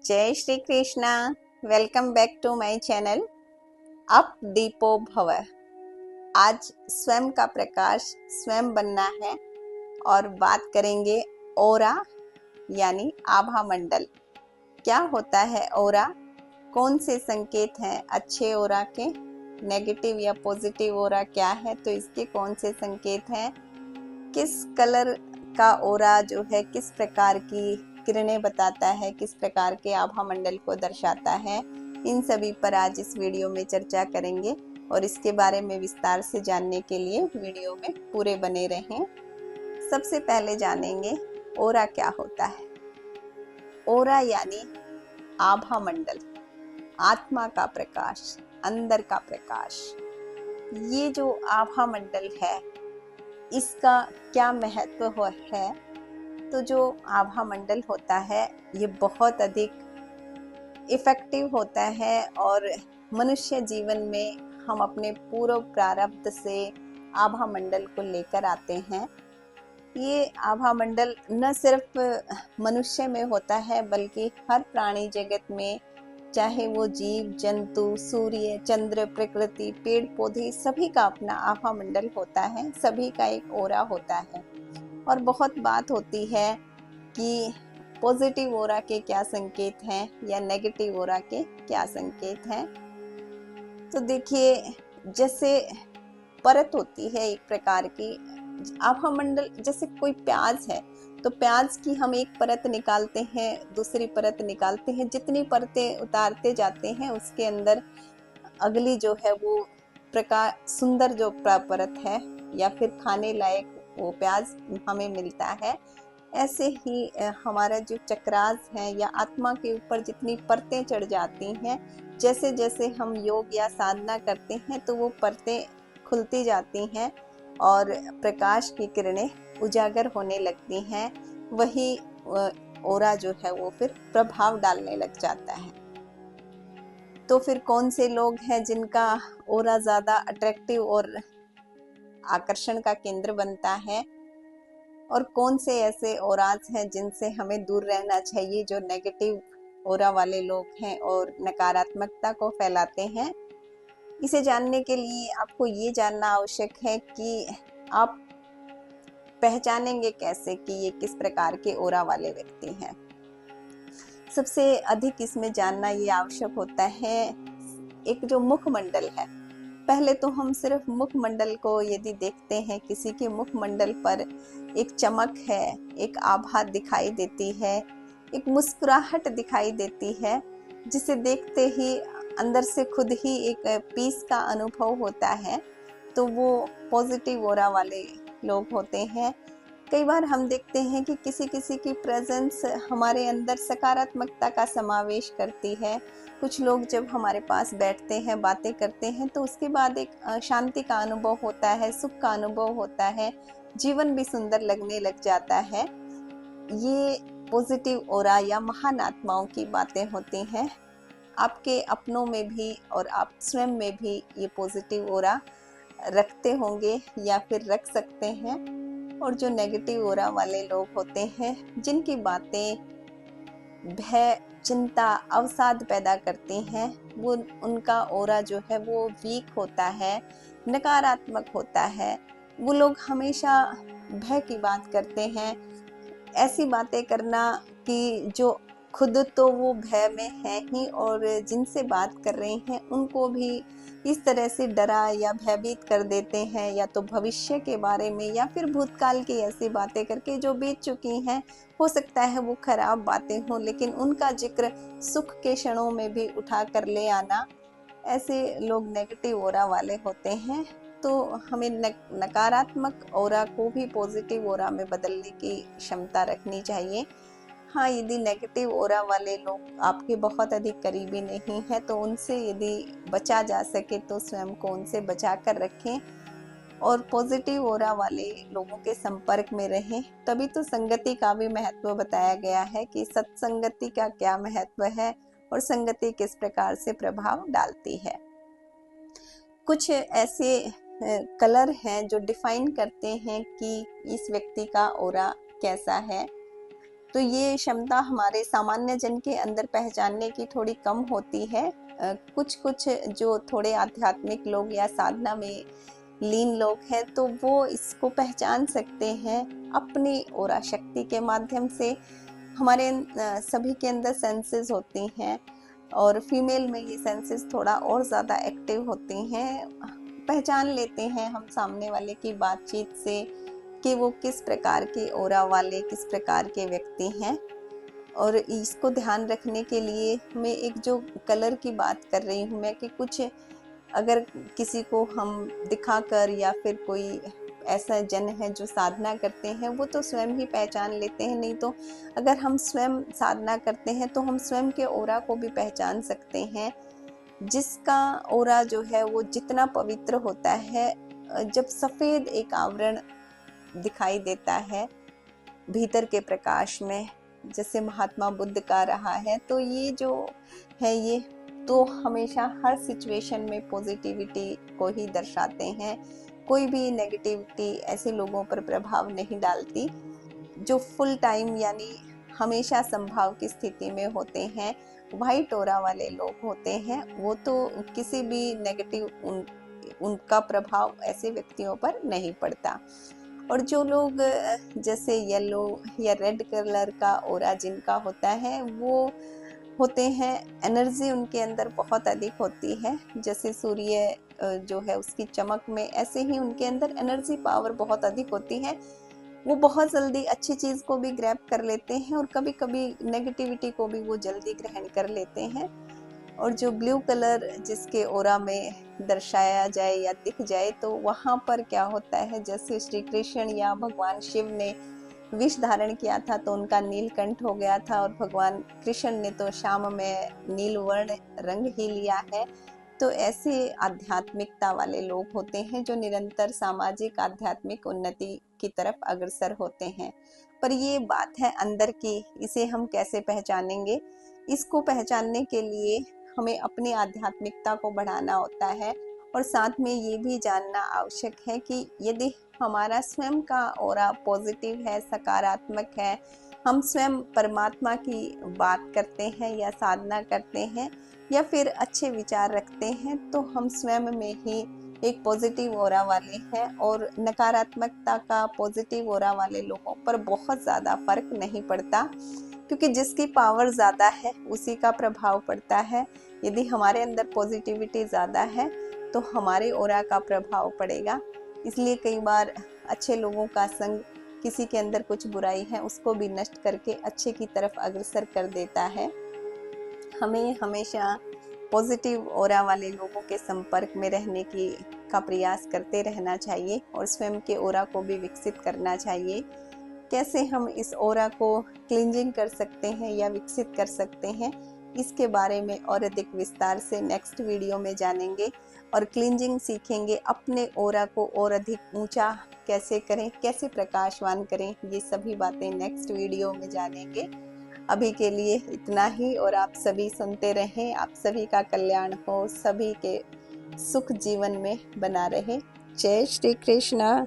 जय Shri Krishna. Welcome back to my channel Appa Deepo Bhava. आज स्वयं का प्रकाश स्वयं बनना है और बात करेंगे ओरा यानी आभा मंडल। क्या होता है ओरा, कौन से संकेत हैं अच्छे ओरा के, नेगेटिव या पॉजिटिव ओरा क्या है, तो इसके कौन से संकेत हैं, किस कलर का ओरा जो है किस प्रकार की किरणें बताता है, किस प्रकार के आभा मंडल को दर्शाता है, इन सभी पर आज इस वीडियो में चर्चा करेंगे और इसके बारे में विस्तार से जानने के लिए वीडियो में पूरे बने रहें। सबसे पहले जानेंगे ओरा क्या होता है। ओरा यानी आभा मंडल, आत्मा का प्रकाश, अंदर का प्रकाश। ये जो आभा मंडल है इसका क्या महत्व है, तो जो आभा मंडल होता है ये बहुत अधिक इफेक्टिव होता है और मनुष्य जीवन में हम अपने पूर्व प्रारब्ध से आभा मंडल को लेकर आते हैं। ये आभा मंडल न सिर्फ मनुष्य में होता है बल्कि हर प्राणी जगत में, चाहे वो जीव जंतु, सूर्य, चंद्र, प्रकृति, पेड़ पौधे, सभी का अपना आभा मंडल होता है, सभी का एक ओरा होता है। और बहुत बात होती है कि पॉजिटिव ओरा के क्या संकेत हैं या नेगेटिव ओरा के क्या संकेत हैं। तो देखिए, जैसे परत होती है एक प्रकार की आभा मंडल, जैसे कोई प्याज है तो प्याज की हम एक परत निकालते हैं, दूसरी परत निकालते हैं, जितनी परतें उतारते जाते हैं उसके अंदर अगली जो है वो प्रकार सुंदर जो परत है या फिर खाने लायक वो प्याज हमें मिलता है। ऐसे ही हमारा जो चक्रास है या आत्मा के ऊपर जितनी परतें चढ़ जाती हैं, जैसे जैसे हम योग या साधना करते हैं तो वो परतें खुलती जाती हैं और प्रकाश की किरणें उजागर होने लगती हैं। वही ओरा जो है वो फिर प्रभाव डालने लग जाता है। तो फिर कौन से लोग हैं जिनका ओरा ज्यादा अट्रैक्टिव और आकर्षण का केंद्र बनता है, और कौन से ऐसे ओराज हैं जिनसे हमें दूर रहना चाहिए, जो नेगेटिव ओरा वाले लोग हैं और नकारात्मकता को फैलाते हैं। इसे जानने के लिए आपको ये जानना आवश्यक है कि आप पहचानेंगे कैसे कि ये किस प्रकार के ओरा वाले व्यक्ति हैं। सबसे अधिक इसमें जानना ये आवश्यक होता है एक जो मुखमंडल है। पहले तो हम सिर्फ मुखमंडल को यदि देखते हैं, किसी के मुखमंडल पर एक चमक है, एक आभा दिखाई देती है, एक मुस्कुराहट दिखाई देती है, जिसे देखते ही अंदर से खुद ही एक पीस का अनुभव होता है, तो वो पॉजिटिव ओरा वाले लोग होते हैं। कई बार हम देखते हैं कि किसी किसी की प्रेजेंस हमारे अंदर सकारात्मकता का समावेश करती है। कुछ लोग जब हमारे पास बैठते हैं, बातें करते हैं, तो उसके बाद एक शांति का अनुभव होता है, सुख का अनुभव होता है, जीवन भी सुंदर लगने लग जाता है। ये पॉजिटिव ओरा या महान आत्माओं की बातें होती हैं। आपके अपनों में भी और आप स्वयं में भी ये पॉजिटिव ओरा रखते होंगे या फिर रख सकते हैं। और जो नेगेटिव ओरा वाले लोग होते हैं, जिनकी बातें भय, चिंता, अवसाद पैदा करती हैं, वो उनका ओरा जो है वो वीक होता है, नकारात्मक होता है। वो लोग हमेशा भय की बात करते हैं, ऐसी बातें करना कि जो खुद तो वो भय में है ही और जिनसे बात कर रहे हैं उनको भी इस तरह से डरा या भयभीत कर देते हैं, या तो भविष्य के बारे में या फिर भूतकाल की ऐसी बातें करके जो बीत चुकी हैं। हो सकता है वो खराब बातें हों, लेकिन उनका जिक्र सुख के क्षणों में भी उठा कर ले आना, ऐसे लोग नेगेटिव ओरा वाले होते हैं। तो हमें नकारात्मक ओरा को भी पॉजिटिव ओरा में बदलने की क्षमता रखनी चाहिए। हाँ, यदि नेगेटिव ओरा वाले लोग आपके बहुत अधिक करीबी नहीं है तो उनसे यदि बचा जा सके तो स्वयं को उनसे बचा कर रखें और पॉजिटिव ओरा वाले लोगों के संपर्क में रहें। तभी तो संगति का भी महत्व बताया गया है कि सत्संगति का क्या महत्व है और संगति किस प्रकार से प्रभाव डालती है। कुछ ऐसे कलर हैं जो डिफाइन करते हैं कि इस व्यक्ति का ओरा कैसा है। तो ये क्षमता हमारे सामान्य जन के अंदर पहचानने की थोड़ी कम होती है। कुछ कुछ जो थोड़े आध्यात्मिक लोग या साधना में लीन लोग हैं तो वो इसको पहचान सकते हैं अपनी ऑरा शक्ति के माध्यम से। हमारे सभी के अंदर सेंसेस होती हैं और फीमेल में ये सेंसेस थोड़ा और ज़्यादा एक्टिव होती हैं। पहचान लेते हैं हम सामने वाले की बातचीत से कि वो किस प्रकार के ऑरा वाले, किस प्रकार के व्यक्ति हैं। और इसको ध्यान रखने के लिए मैं एक जो कलर की बात कर रही हूँ मैं, कि कुछ अगर किसी को हम दिखाकर या फिर कोई ऐसा जन है जो साधना करते हैं वो तो स्वयं ही पहचान लेते हैं, नहीं तो अगर हम स्वयं साधना करते हैं तो हम स्वयं के ऑरा को भी पहचान सकते हैं। जिसका ऑरा जो है वो जितना पवित्र होता है, जब सफ़ेद एक आवरण दिखाई देता है भीतर के प्रकाश में, जैसे महात्मा बुद्ध का रहा है, तो ये जो है ये तो हमेशा हर सिचुएशन में पॉजिटिविटी को ही दर्शाते हैं। कोई भी नेगेटिविटी ऐसे लोगों पर प्रभाव नहीं डालती। जो फुल टाइम यानी हमेशा संभाव की स्थिति में होते हैं, वाइट ऑरा वाले लोग होते हैं, वो तो किसी भी नेगेटिव उनका प्रभाव ऐसे व्यक्तियों पर नहीं पड़ता। और जो लोग जैसे येलो या रेड कलर का ऑरा जिनका होता है, वो होते हैं एनर्जी उनके अंदर बहुत अधिक होती है, जैसे सूर्य जो है उसकी चमक में, ऐसे ही उनके अंदर एनर्जी पावर बहुत अधिक होती है। वो बहुत जल्दी अच्छी चीज़ को भी ग्रैब कर लेते हैं और कभी कभी नेगेटिविटी को भी वो जल्दी ग्रहण कर लेते हैं। और जो ब्लू कलर जिसके ऑरा में दर्शाया जाए या दिख जाए, तो वहाँ पर क्या होता है, जैसे श्री कृष्ण या भगवान शिव ने विष धारण किया था तो उनका नीलकंठ हो गया था, और भगवान कृष्ण ने तो श्याम में नीलवर्ण रंग ही लिया है। तो ऐसे आध्यात्मिकता वाले लोग होते हैं जो निरंतर सामाजिक आध्यात्मिक उन्नति की तरफ अग्रसर होते हैं। पर ये बात है अंदर की, इसे हम कैसे पहचानेंगे? इसको पहचानने के लिए हमें अपनी आध्यात्मिकता को बढ़ाना होता है, और साथ में ये भी जानना आवश्यक है कि यदि हमारा स्वयं का ऑरा पॉजिटिव है, सकारात्मक है, हम स्वयं परमात्मा की बात करते हैं या साधना करते हैं या फिर अच्छे विचार रखते हैं, तो हम स्वयं में ही एक पॉजिटिव ऑरा वाले हैं। और नकारात्मकता का पॉजिटिव ऑरा वाले लोगों पर बहुत ज़्यादा फर्क नहीं पड़ता, क्योंकि जिसकी पावर ज़्यादा है उसी का प्रभाव पड़ता है। यदि हमारे अंदर पॉजिटिविटी ज़्यादा है तो हमारे ऑरा का प्रभाव पड़ेगा। इसलिए कई बार अच्छे लोगों का संग किसी के अंदर कुछ बुराई है उसको भी नष्ट करके अच्छे की तरफ अग्रसर कर देता है। हमें हमेशा पॉजिटिव ऑरा वाले लोगों के संपर्क में रहने का प्रयास करते रहना चाहिए और स्वयं के ऑरा को भी विकसित करना चाहिए। कैसे हम इस ऑरा को क्लींजिंग कर सकते हैं या विकसित कर सकते हैं, इसके बारे में और अधिक विस्तार से नेक्स्ट वीडियो में जानेंगे और क्लींजिंग सीखेंगे। अपने ऑरा को और अधिक ऊंचा कैसे करें, कैसे प्रकाशवान करें, ये सभी बातें नेक्स्ट वीडियो में जानेंगे। अभी के लिए इतना ही, और आप सभी सुनते रहें। आप सभी का कल्याण हो, सभी के सुख जीवन में बना रहे। जय श्री कृष्णा।